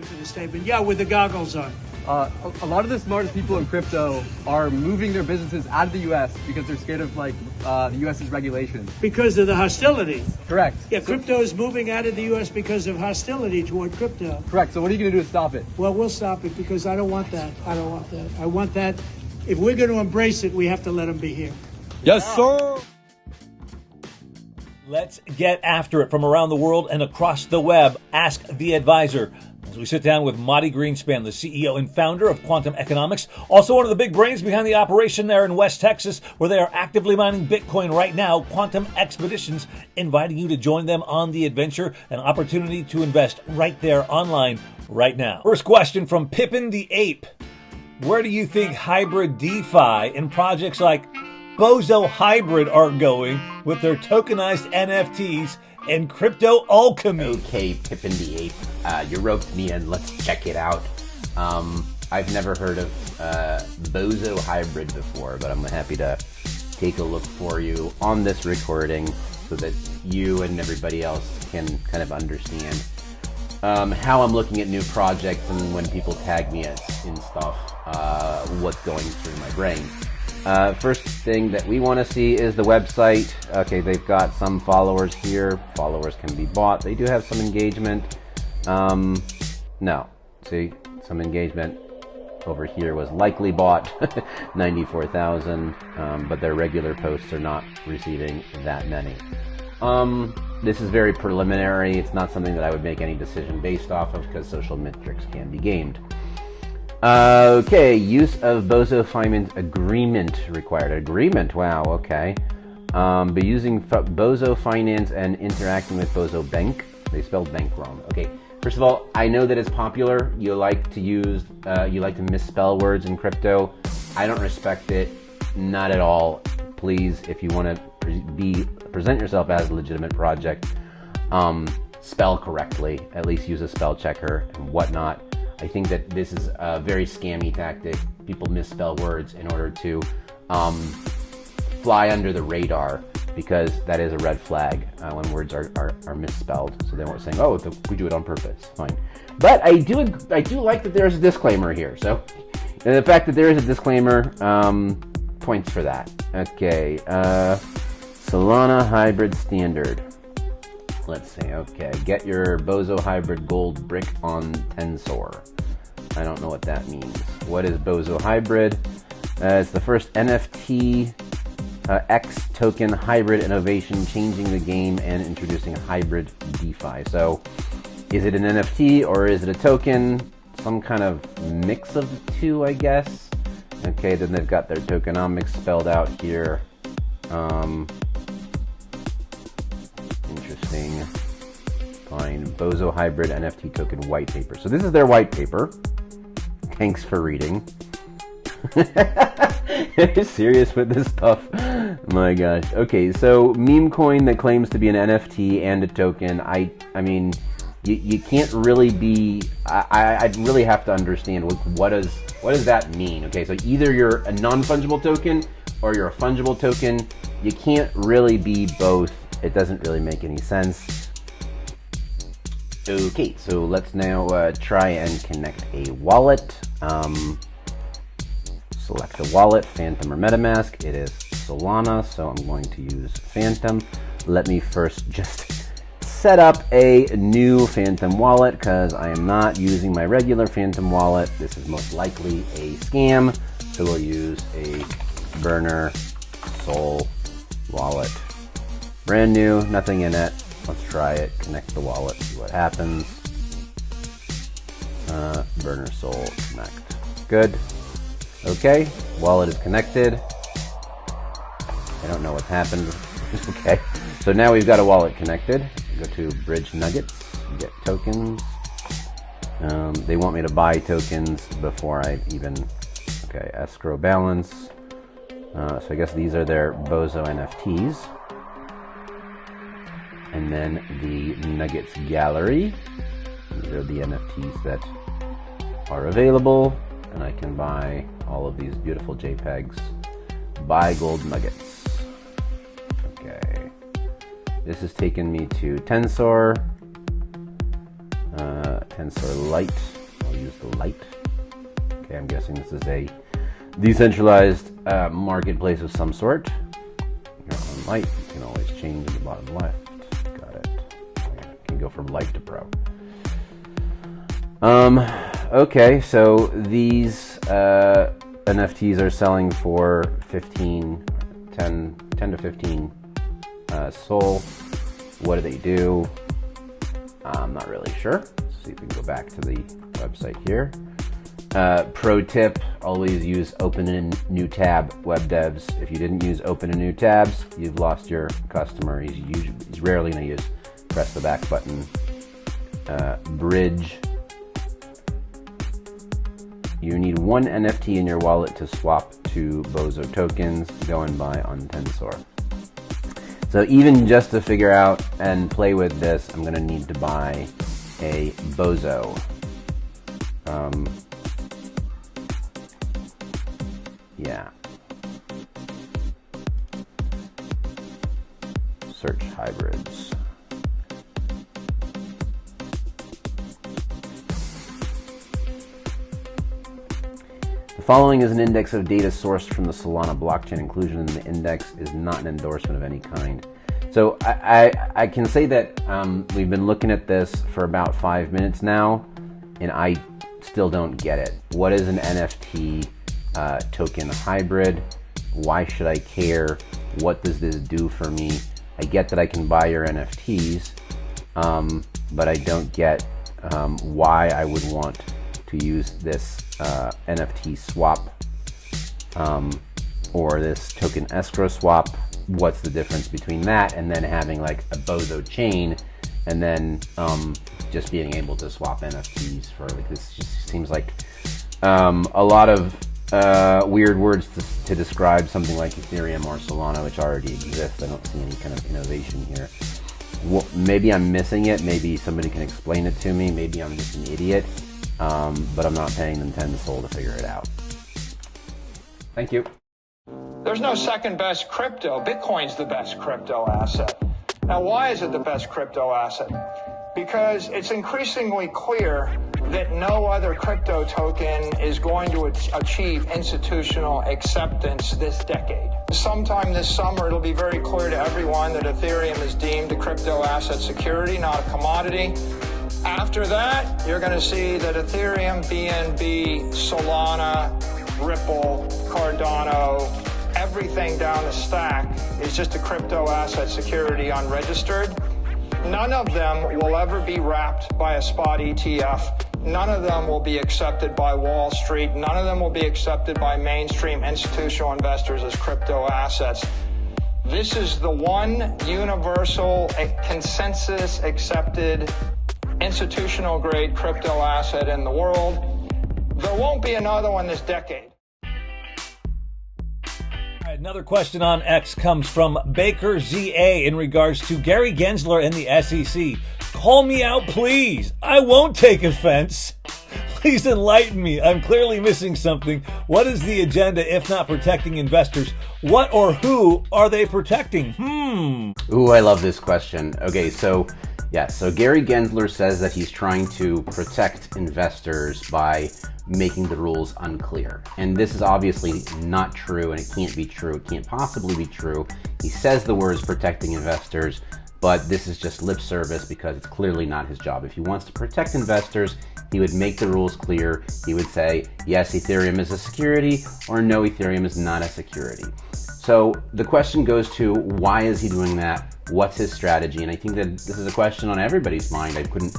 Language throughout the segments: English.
you for the statement. Yeah, with the goggles on. A lot of the smartest people in crypto are moving their businesses out of the U.S. because they're scared of the U.S.'s regulations. Because of the hostility. Correct. Yeah, crypto is moving out of the U.S. because of hostility toward crypto. Correct. So what are you going to do to stop it? Well, we'll stop it because I don't want that. I don't want that. I want that. If we're going to embrace it, we have to let them be here. Yes, sir. Let's get after it from around the world and across the web. Ask the Advisor. As we sit down with Mati Greenspan, the CEO and founder of Quantum Economics, also one of the big brains behind the operation there in West Texas, where they are actively mining Bitcoin right now, Quantum Expeditions, inviting you to join them on the adventure, an opportunity to invest right there online right now. First question from Pippin the Ape. Where do you think hybrid DeFi and projects like Bozo Hybrid are going with their tokenized NFTs and crypto alchemy? Okay, Pippin the Ape, you roped me in. Let's check it out. I've never heard of Bozo Hybrid before, but I'm happy to take a look for you on this recording so that you and everybody else can kind of understand how I'm looking at new projects and when people tag me in stuff, what's going through my brain. First thing that we want to see is the website. Okay, they've got some followers here. Followers can be bought. They do have some engagement. No, see, some engagement over here was likely bought, 94,000, but their regular posts are not receiving that many. This is very preliminary. It's not something that I would make any decision based off of because social metrics can be gamed. Okay, use of Bozo Finance agreement required. Agreement, wow, okay. But using Bozo Finance and interacting with Bozo Bank. They spelled bank wrong. Okay, first of all, I know that it's popular. You like to misspell words in crypto. I don't respect it, not at all. Please, if you want to present yourself as a legitimate project, spell correctly. At least use a spell checker and whatnot. I think that this is a very scammy tactic. People misspell words in order to fly under the radar, because that is a red flag when words are misspelled. So they weren't saying, "Oh, we do it on purpose." Fine, but I do like that there's a disclaimer here. So, and the fact that there is a disclaimer points for that. Okay, Solana Hybrid Standard. Let's see, okay, get your Bozo Hybrid Gold brick on Tensor. I don't know what that means. What is Bozo Hybrid? It's the first NFT X token hybrid innovation, changing the game and introducing hybrid DeFi. So, is it an NFT or is it a token? Some kind of mix of the two, I guess. Okay, then they've got their tokenomics spelled out here. Interesting. Fine. Bozo Hybrid NFT Token White Paper. So this is their white paper. Thanks for reading. Are serious with this stuff? My gosh. Okay, so meme coin that claims to be an NFT and a token. I mean, you can't really be. I'd really have to understand what does that mean. Okay, so either you're a non-fungible token or you're a fungible token. You can't really be both. It doesn't really make any sense. Okay, so let's now try and connect a wallet. Select a wallet, Phantom or MetaMask. It is Solana, so I'm going to use Phantom. Let me first just set up a new Phantom wallet because I am not using my regular Phantom wallet. This is most likely a scam, so we'll use a Burner Sol wallet. Brand new, nothing in it. Let's try it. Connect the wallet, see what happens. Burner Sol connect. Good. Okay, wallet is connected. I don't know what's happened. Okay, so now we've got a wallet connected. Go to Bridge Nuggets, get tokens. They want me to buy tokens before I even, okay, escrow balance. So I guess these are their Bozo NFTs. And then the Nuggets Gallery. These are the NFTs that are available. And I can buy all of these beautiful JPEGs. Buy gold nuggets. Okay. This has taken me to Tensor. Tensor Lite. I'll use the Lite. Okay, I'm guessing this is a decentralized marketplace of some sort. Here on Lite, you can always change in the bottom left. Got it. Yeah, you can go from Lite to Pro. Okay, so these NFTs are selling for 10 to 15 Sol. What do they do? I'm not really sure. Let's see if we can go back to the website here. Pro tip, always use open in new tab web devs. If you didn't use open in new tabs, you've lost your customer. He's rarely going to use press the back button. Bridge. You need one NFT in your wallet to swap to Bozo tokens. Go and buy on Tensor. So even just to figure out and play with this, I'm going to need to buy a Bozo. Yeah. Search hybrids. The following is an index of data sourced from the Solana blockchain. Inclusion in the index is not an endorsement of any kind. So I can say that we've been looking at this for about 5 minutes now, and I still don't get it. What is an NFT token hybrid? Why should I care? What does this do for me? I get that I can buy your NFTs, but I don't get why I would want to use this NFT swap or this token escrow swap. What's the difference between that and then having like a Bozo chain and then just being able to swap NFTs for like this? Just seems like a lot of weird words to describe something like Ethereum or Solana, which already exists. I don't see any kind of innovation here. Well, maybe I'm missing it. Maybe somebody can explain it to me. Maybe I'm just an idiot. But I'm not paying them 10 Sol to figure it out. Thank you. There's no second best crypto. Bitcoin's the best crypto asset. Now, why is it the best crypto asset? Because it's increasingly clear that no other crypto token is going to achieve institutional acceptance this decade. Sometime this summer, it'll be very clear to everyone that Ethereum is deemed a crypto asset security, not a commodity. After that, you're going to see that Ethereum, BNB, Solana, Ripple, Cardano, everything down the stack is just a crypto asset security unregistered. None of them will ever be wrapped by a spot ETF. None of them will be accepted by Wall Street. None of them will be accepted by mainstream institutional investors as crypto assets. This is the one universal consensus accepted institutional grade crypto asset in the world. There won't be another one this decade. All right, another question on X comes from Baker ZA in regards to Gary Gensler and the SEC. Call me out, please. I won't take offense. Please enlighten me. I'm clearly missing something. What is the agenda if not protecting investors? What or who are they protecting? Ooh, I love this question. Okay, so Gary Gensler says that he's trying to protect investors by making the rules unclear. And this is obviously not true, and it can't be true. It can't possibly be true. He says the words protecting investors, but this is just lip service because it's clearly not his job. If he wants to protect investors, he would make the rules clear. He would say, yes, Ethereum is a security, or no, Ethereum is not a security. So the question goes to, why is he doing that? What's his strategy? And I think that this is a question on everybody's mind. I couldn't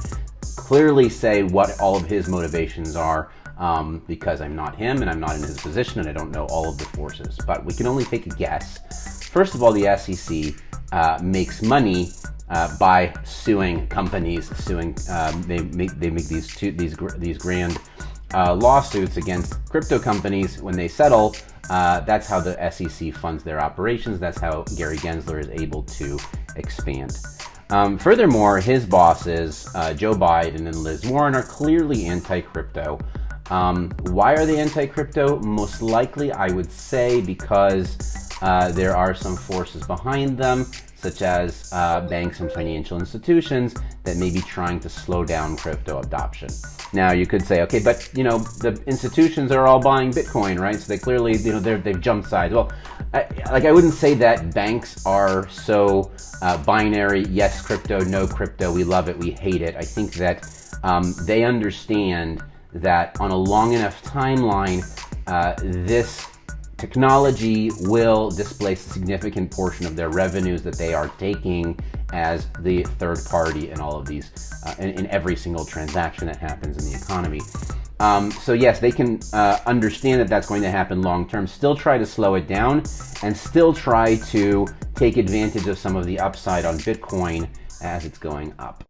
clearly say what all of his motivations are because I'm not him and I'm not in his position and I don't know all of the forces. But we can only take a guess. First of all, the SEC makes money by suing companies. They make these grand lawsuits against crypto companies. When they settle, that's how the SEC funds their operations. That's how Gary Gensler is able to expand. Furthermore, his bosses, Joe Biden and Liz Warren, are clearly anti-crypto. Why are they anti-crypto? Most likely, I would say, because there are some forces behind them, such as banks and financial institutions that may be trying to slow down crypto adoption. Now you could say, okay, but the institutions are all buying Bitcoin, right? So they clearly, they've jumped sides. Well, I wouldn't say that banks are so binary. Yes, crypto, no crypto. We love it. We hate it. I think that they understand that on a long enough timeline, this technology will displace a significant portion of their revenues that they are taking as the third party in all of these, in every single transaction that happens in the economy. So yes, they can understand that that's going to happen long term, still try to slow it down, and still try to take advantage of some of the upside on Bitcoin as it's going up.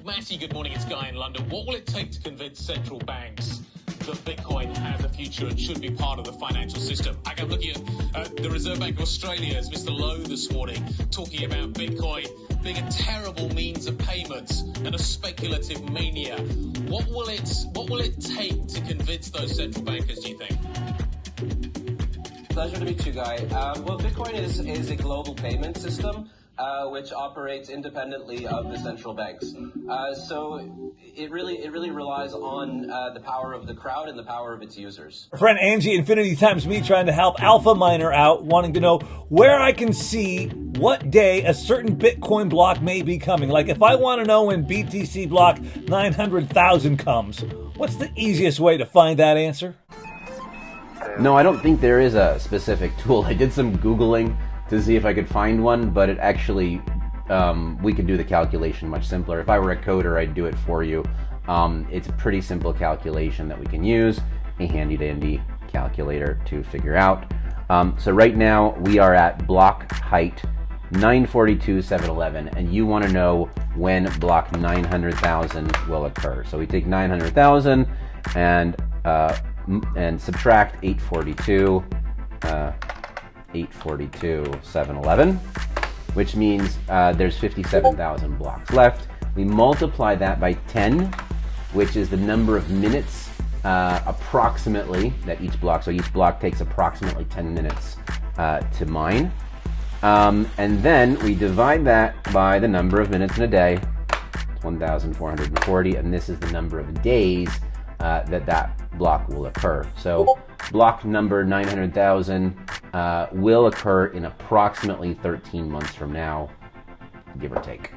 Matty, good morning. It's Guy in London. What will it take to convince central banks that Bitcoin has a future and should be part of the financial system? I'm looking at the Reserve Bank of Australia's Mr. Lowe this morning talking about Bitcoin being a terrible means of payments and a speculative mania. What will it take to convince those central bankers, do you think? Pleasure to meet you, Guy. Well, Bitcoin is a global payment system which operates independently of the central banks. So it really relies on the power of the crowd and the power of its users. Our friend Angie, Infinity Times Me, trying to help Alpha Miner out, wanting to know where I can see what day a certain Bitcoin block may be coming. Like if I want to know when BTC block 900,000 comes, what's the easiest way to find that answer? No, I don't think there is a specific tool. I did some Googling to see if I could find one, but it actually, we could do the calculation much simpler. If I were a coder, I'd do it for you. It's a pretty simple calculation that we can use, a handy-dandy calculator to figure out. So right now, we are at block height 942,711, and you want to know when block 900,000 will occur. So we take 900,000 and subtract 842,711, which means there's 57,000 blocks left. We multiply that by 10, which is the number of minutes approximately that each block, so each block takes approximately 10 minutes to mine. And then we divide that by the number of minutes in a day, 1,440, and this is the number of days that block will occur. So block number 900,000 will occur in approximately 13 months from now, give or take.